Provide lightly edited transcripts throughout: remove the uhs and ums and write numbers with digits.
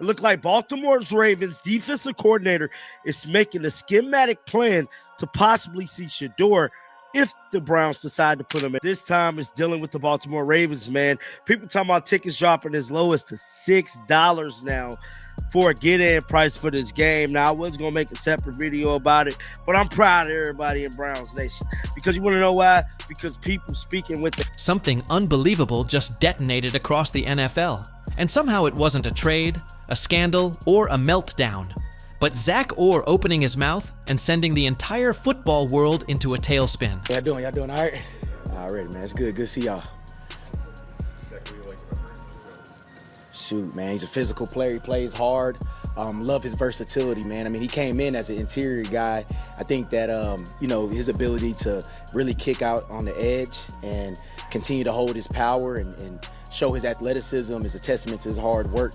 It looked like Baltimore's Ravens defensive coordinator is making a schematic plan to possibly see Shedeur if the Browns decide to put him in. This time it's dealing with the Baltimore Ravens, man. People talking about tickets dropping as low as to $6 now for a get-in price for this game. Now, I was going to make a separate video about it, but I'm proud of everybody in Browns Nation. Because you want to know why? Because people speaking with it. Something unbelievable just detonated across the NFL. And somehow it wasn't a trade, a scandal, or a meltdown. But Zach Orr opening his mouth and sending the entire football world into a tailspin. Y'all doing all right? All right, man. It's good. Good to see y'all. Shoot, man. He's a physical player. He plays hard. Love his versatility, man. I mean, he came in as an interior guy. I think that, his ability to really kick out on the edge and continue to hold his power and show his athleticism is a testament to his hard work.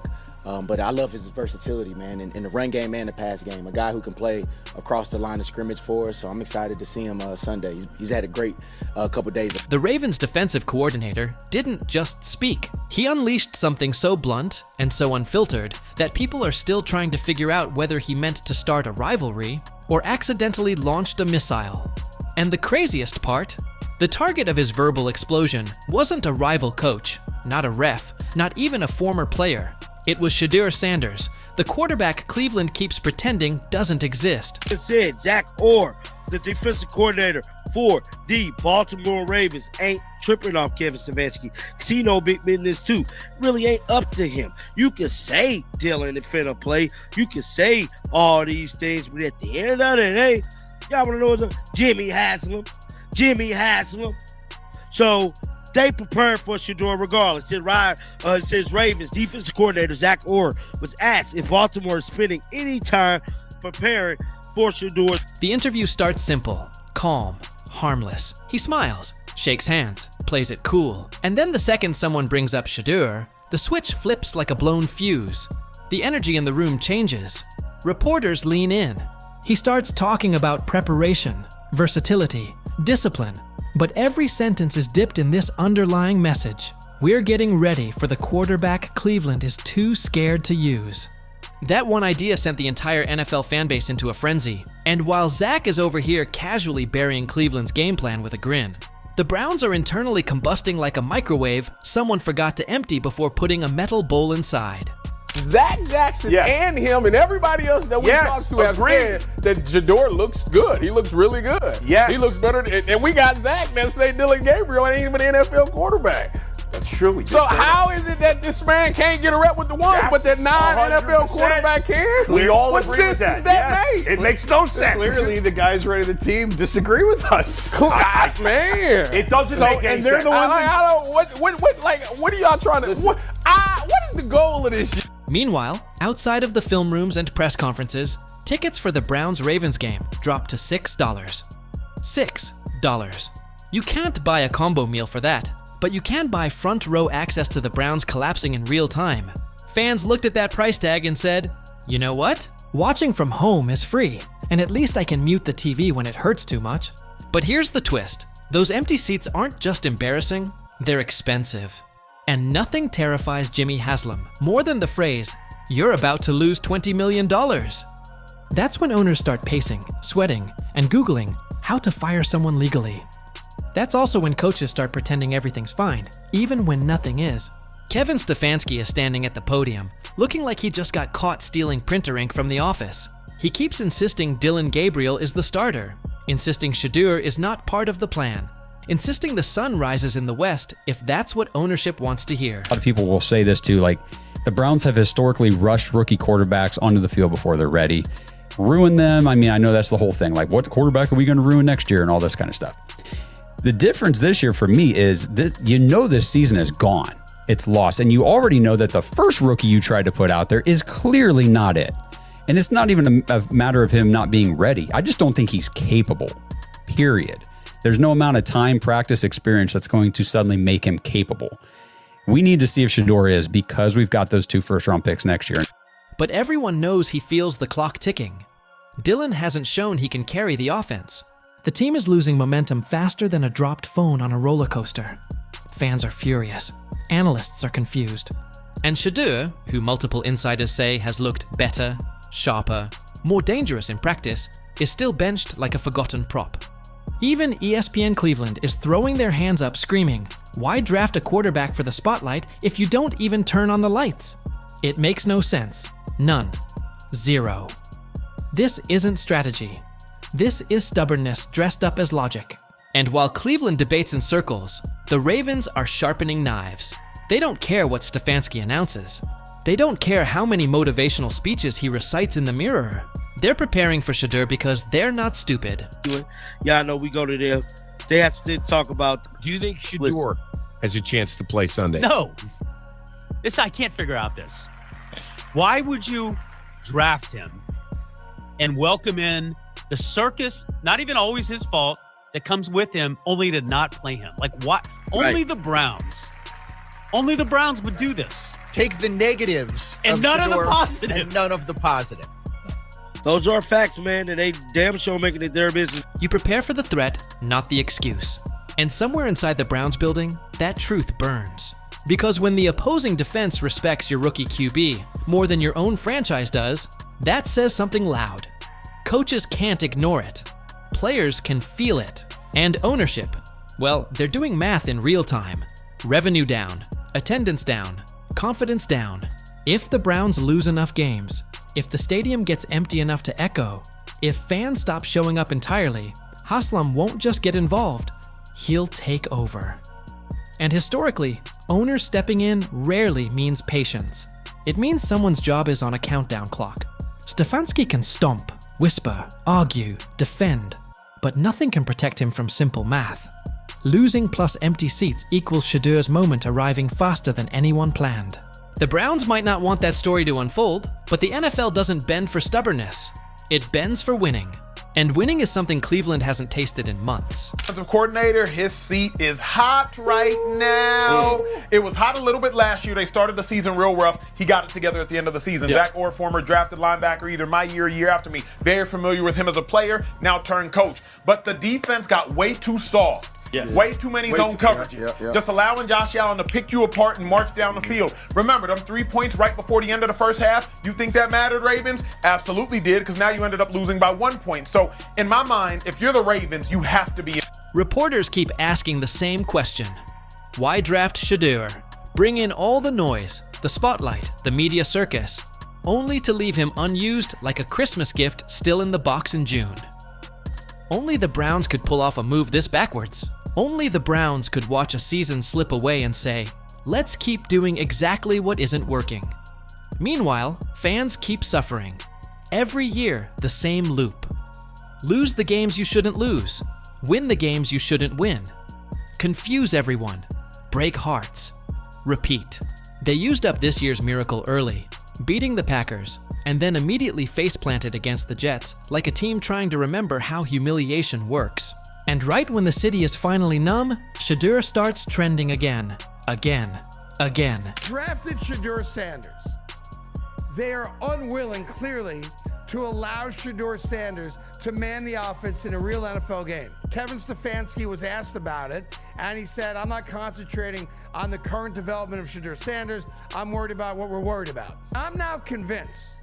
But I love his versatility, man, in the run game and the pass game. A guy who can play across the line of scrimmage for us, so I'm excited to see him Sunday. He's had a great couple days. The Ravens' defensive coordinator didn't just speak. He unleashed something so blunt and so unfiltered that people are still trying to figure out whether he meant to start a rivalry or accidentally launched a missile. And the craziest part? The target of his verbal explosion wasn't a rival coach, not a ref, not even a former player. It was Shedeur Sanders, the quarterback Cleveland keeps pretending doesn't exist. It said Zach Orr, the defensive coordinator for the Baltimore Ravens, ain't tripping off Kevin Stefanski. Because he know big business too. Really ain't up to him. You can say Dillon and finna play. You can say all these things, but at the end of the day, y'all want to know what Jimmy Haslam. So they prepared for Shedeur regardless. It says Ravens defensive coordinator Zach Orr was asked if Baltimore is spending any time preparing for Shedeur. The interview starts simple, calm, harmless. He smiles, shakes hands, plays it cool. And then the second someone brings up Shedeur, the switch flips like a blown fuse. The energy in the room changes. Reporters lean in. He starts talking about preparation, versatility, discipline. But every sentence is dipped in this underlying message. We're getting ready for the quarterback Cleveland is too scared to use. That one idea sent the entire NFL fanbase into a frenzy. And while Zach is over here casually burying Cleveland's game plan with a grin, the Browns are internally combusting like a microwave someone forgot to empty before putting a metal bowl inside. Zach Jackson and him and everybody else that we talked to have said that Shedeur looks good. He looks really good. Yes. He looks better. And we got Zach that say Dillon Gabriel ain't even an NFL quarterback. That's true. So how is it that this man can't get a rep with the ones, but that non-NFL quarterback can? We all what agree with sense that. does that make? It makes no sense. Clearly, the guys running the team disagree with us. Man, it doesn't make any and they're sense. the ones. What are y'all trying to? What is the goal of this shit? Meanwhile, outside of the film rooms and press conferences, tickets for the Browns-Ravens game dropped to $6. $6. You can't buy a combo meal for that, but you can buy front row access to the Browns collapsing in real time. Fans looked at that price tag and said, you know what? Watching from home is free, and at least I can mute the TV when it hurts too much. But here's the twist. Those empty seats aren't just embarrassing, they're expensive. And nothing terrifies Jimmy Haslam more than the phrase, you're about to lose $20 million. That's when owners start pacing, sweating, and Googling how to fire someone legally. That's also when coaches start pretending everything's fine, even when nothing is. Kevin Stefanski is standing at the podium, looking like he just got caught stealing printer ink from the office. He keeps insisting Dillon Gabriel is the starter, insisting Shedeur is not part of the plan, insisting the sun rises in the west if that's what ownership wants to hear. A lot of people will say this too, like the Browns have historically rushed rookie quarterbacks onto the field before they're ready. Ruin them. I mean, I know that's the whole thing. Like, what quarterback are we going to ruin next year and all this kind of stuff. The difference this year for me is that this season is gone. It's lost. And you already know that the first rookie you tried to put out there is clearly not it. And it's not even a matter of him not being ready. I just don't think he's capable, period. There's no amount of time, practice, experience that's going to suddenly make him capable. We need to see if Shedeur is, because we've got those 2 first-round picks next year. But everyone knows he feels the clock ticking. Dillon hasn't shown he can carry the offense. The team is losing momentum faster than a dropped phone on a roller coaster. Fans are furious. Analysts are confused. And Shedeur, who multiple insiders say has looked better, sharper, more dangerous in practice, is still benched like a forgotten prop. Even ESPN Cleveland is throwing their hands up screaming, why draft a quarterback for the spotlight if you don't even turn on the lights? It makes no sense. None. Zero. This isn't strategy. This is stubbornness dressed up as logic. And while Cleveland debates in circles, the Ravens are sharpening knives. They don't care what Stefanski announces. They don't care how many motivational speeches he recites in the mirror. They're preparing for Shedeur because they're not stupid. Yeah, I know we go to there. They have to talk about. Do you think Shedeur has a chance to play Sunday? No. I can't figure out this. Why would you draft him and welcome in the circus, not even always his fault, that comes with him, only to not play him? Like, what? Only the Browns. Only the Browns would do this. Take the negatives and none of the Shedeur positive. And none of the positive. Those are facts, man, and they damn sure making it their business. You prepare for the threat, not the excuse. And somewhere inside the Browns building, that truth burns. Because when the opposing defense respects your rookie QB more than your own franchise does, that says something loud. Coaches can't ignore it. Players can feel it. And ownership, well, they're doing math in real time. Revenue down, attendance down, confidence down. If the Browns lose enough games, if the stadium gets empty enough to echo, if fans stop showing up entirely, Haslam won't just get involved, he'll take over. And historically, owners stepping in rarely means patience. It means someone's job is on a countdown clock. Stefanski can stomp, whisper, argue, defend, but nothing can protect him from simple math. Losing plus empty seats equals Shedeur's moment arriving faster than anyone planned. The Browns might not want that story to unfold, but the NFL doesn't bend for stubbornness. It bends for winning. And winning is something Cleveland hasn't tasted in months. Defensive coordinator, his seat is hot right now. It was hot a little bit last year. They started the season real rough. He got it together at the end of the season. Zach Orr, former drafted linebacker, either my year or year after me. Very familiar with him as a player, now turned coach. But the defense got way too soft. Yes. Way too many zone coverages. Just allowing Josh Allen to pick you apart and march down the field. Remember, them 3 points right before the end of the first half, you think that mattered, Ravens? Absolutely did, because now you ended up losing by 1 point. So, in my mind, if you're the Ravens, you have to be. Reporters keep asking the same question. Why draft Shedeur? Bring in all the noise, the spotlight, the media circus, only to leave him unused like a Christmas gift still in the box in June. Only the Browns could pull off a move this backwards. Only the Browns could watch a season slip away and say, let's keep doing exactly what isn't working. Meanwhile, fans keep suffering. Every year, the same loop. Lose the games you shouldn't lose. Win the games you shouldn't win. Confuse everyone. Break hearts. Repeat. They used up this year's miracle early, beating the Packers, and then immediately face-planted against the Jets like a team trying to remember how humiliation works. And right when the city is finally numb, Shedeur starts trending again. Drafted Shedeur Sanders. They are unwilling, clearly, to allow Shedeur Sanders to man the offense in a real NFL game. Kevin Stefanski was asked about it, and he said, I'm not concentrating on the current development of Shedeur Sanders. I'm worried about what we're worried about. I'm now convinced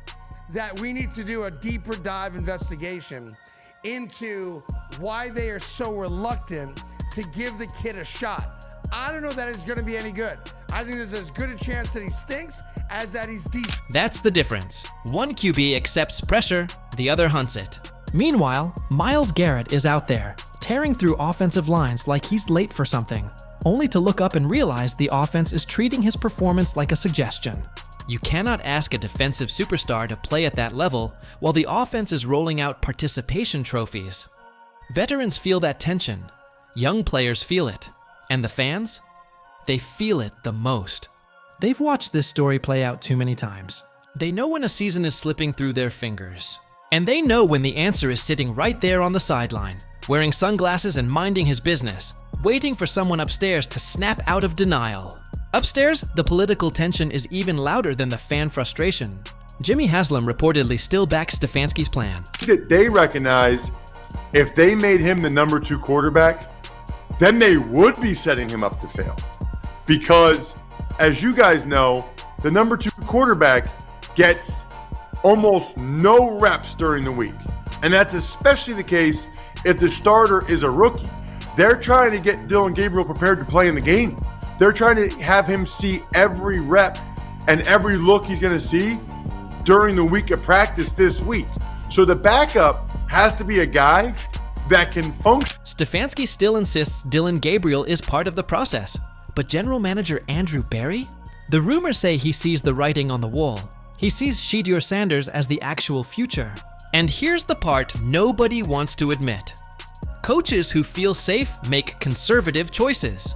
that we need to do a deeper dive investigation into why they are so reluctant to give the kid a shot. I don't know that it's going to be any good. I think there's as good a chance that he stinks as that he's decent. That's the difference. One QB accepts pressure, the other hunts it. Meanwhile, Miles Garrett is out there, tearing through offensive lines like he's late for something, only to look up and realize the offense is treating his performance like a suggestion. You cannot ask a defensive superstar to play at that level while the offense is rolling out participation trophies. Veterans feel that tension. Young players feel it. And the fans? They feel it the most. They've watched this story play out too many times. They know when a season is slipping through their fingers. And they know when the answer is sitting right there on the sideline, wearing sunglasses and minding his business, waiting for someone upstairs to snap out of denial. Upstairs, the political tension is even louder than the fan frustration. Jimmy Haslam reportedly still backs Stefanski's plan. They recognize if they made him the number 2 quarterback, then they would be setting him up to fail. Because, as you guys know, the number 2 quarterback gets almost no reps during the week. And that's especially the case if the starter is a rookie. They're trying to get Dillon Gabriel prepared to play in the game. They're trying to have him see every rep and every look he's going to see during the week of practice this week. So the backup has to be a guy that can function. Stefanski still insists Dillon Gabriel is part of the process, but general manager Andrew Berry? The rumors say he sees the writing on the wall. He sees Shedeur Sanders as the actual future. And here's the part nobody wants to admit. Coaches who feel safe make conservative choices.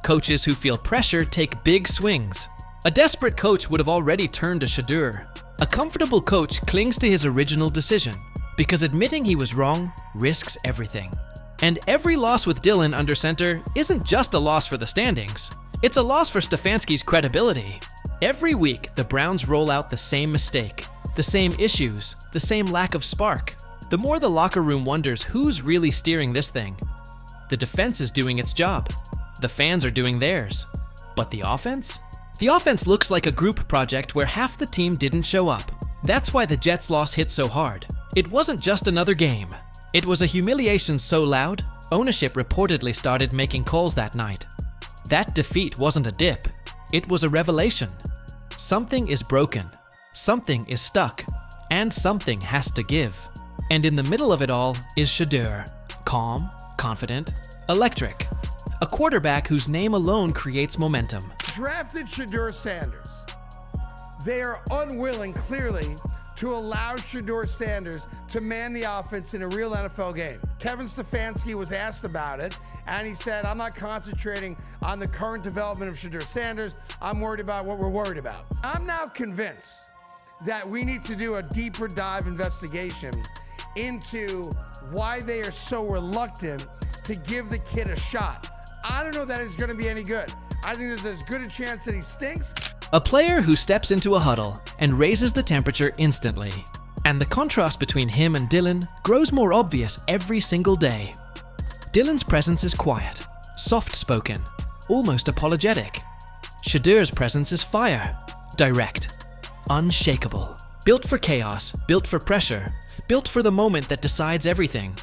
Coaches who feel pressure take big swings. A desperate coach would have already turned to Shedeur. A comfortable coach clings to his original decision because admitting he was wrong risks everything. And every loss with Dillon under center isn't just a loss for the standings. It's a loss for Stefanski's credibility. Every week, the Browns roll out the same mistake, the same issues, the same lack of spark. The more the locker room wonders who's really steering this thing. The defense is doing its job. The fans are doing theirs. But the offense? The offense looks like a group project where half the team didn't show up. That's why the Jets' loss hit so hard. It wasn't just another game. It was a humiliation so loud, ownership reportedly started making calls that night. That defeat wasn't a dip. It was a revelation. Something is broken. Something is stuck. And something has to give. And in the middle of it all is Shedeur. Calm, confident, electric. A quarterback whose name alone creates momentum. Drafted Shedeur Sanders. They are unwilling, clearly, to allow Shedeur Sanders to man the offense in a real NFL game. Kevin Stefanski was asked about it, and he said, I'm not concentrating on the current development of Shedeur Sanders. I'm worried about what we're worried about. I'm now convinced that we need to do a deeper dive investigation into why they are so reluctant to give the kid a shot. I don't know that it's going to be any good. I think there's as good a chance that he stinks. A player who steps into a huddle and raises the temperature instantly. And the contrast between him and Dillon grows more obvious every single day. Dillon's presence is quiet, soft-spoken, almost apologetic. Shedeur's presence is fire, direct, unshakable. Built for chaos, built for pressure, built for the moment that decides everything.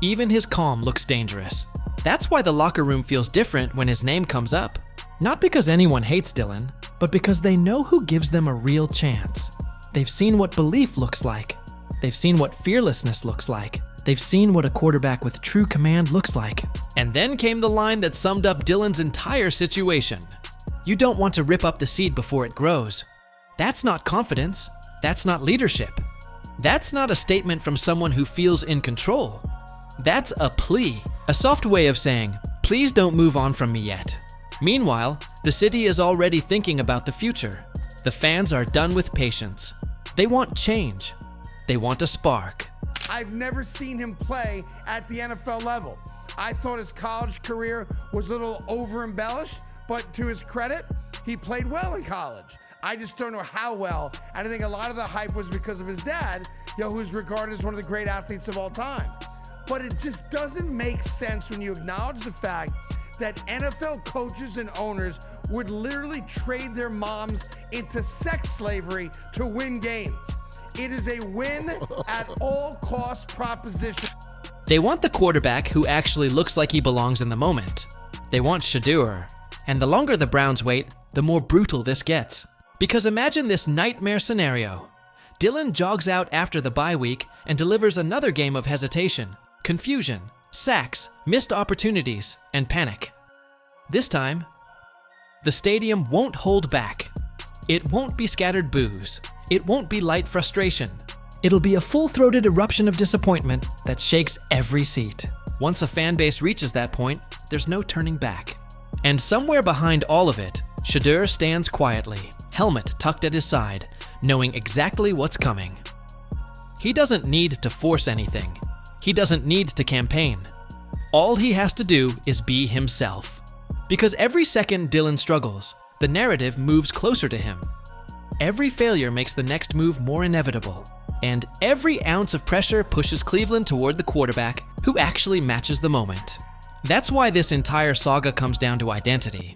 Even his calm looks dangerous. That's why the locker room feels different when his name comes up. Not because anyone hates Dillon, but because they know who gives them a real chance. They've seen what belief looks like. They've seen what fearlessness looks like. They've seen what a quarterback with true command looks like. And then came the line that summed up Dillon's entire situation. You don't want to rip up the seed before it grows. That's not confidence. That's not leadership. That's not a statement from someone who feels in control. That's a plea, a soft way of saying, please don't move on from me yet. Meanwhile, the city is already thinking about the future. The fans are done with patience. They want change. They want a spark. I've never seen him play at the NFL level. I thought his college career was a little over-embellished, but to his credit, he played well in college. I just don't know how well, and I think a lot of the hype was because of his dad, who's regarded as one of the great athletes of all time. But it just doesn't make sense when you acknowledge the fact that NFL coaches and owners would literally trade their moms into sex slavery to win games. It is a win at all cost proposition. They want the quarterback who actually looks like he belongs in the moment. They want Shedeur. And the longer the Browns wait, the more brutal this gets. Because imagine this nightmare scenario. Dillon jogs out after the bye week and delivers another game of hesitation, confusion, sacks, missed opportunities, and panic. This time, the stadium won't hold back. It won't be scattered boos. It won't be light frustration. It'll be a full-throated eruption of disappointment that shakes every seat. Once a fan base reaches that point, there's no turning back. And somewhere behind all of it, Shedeur stands quietly, helmet tucked at his side, knowing exactly what's coming. He doesn't need to force anything. He doesn't need to campaign. All he has to do is be himself. Because every second Dillon struggles, the narrative moves closer to him. Every failure makes the next move more inevitable. And every ounce of pressure pushes Cleveland toward the quarterback who actually matches the moment. That's why this entire saga comes down to identity.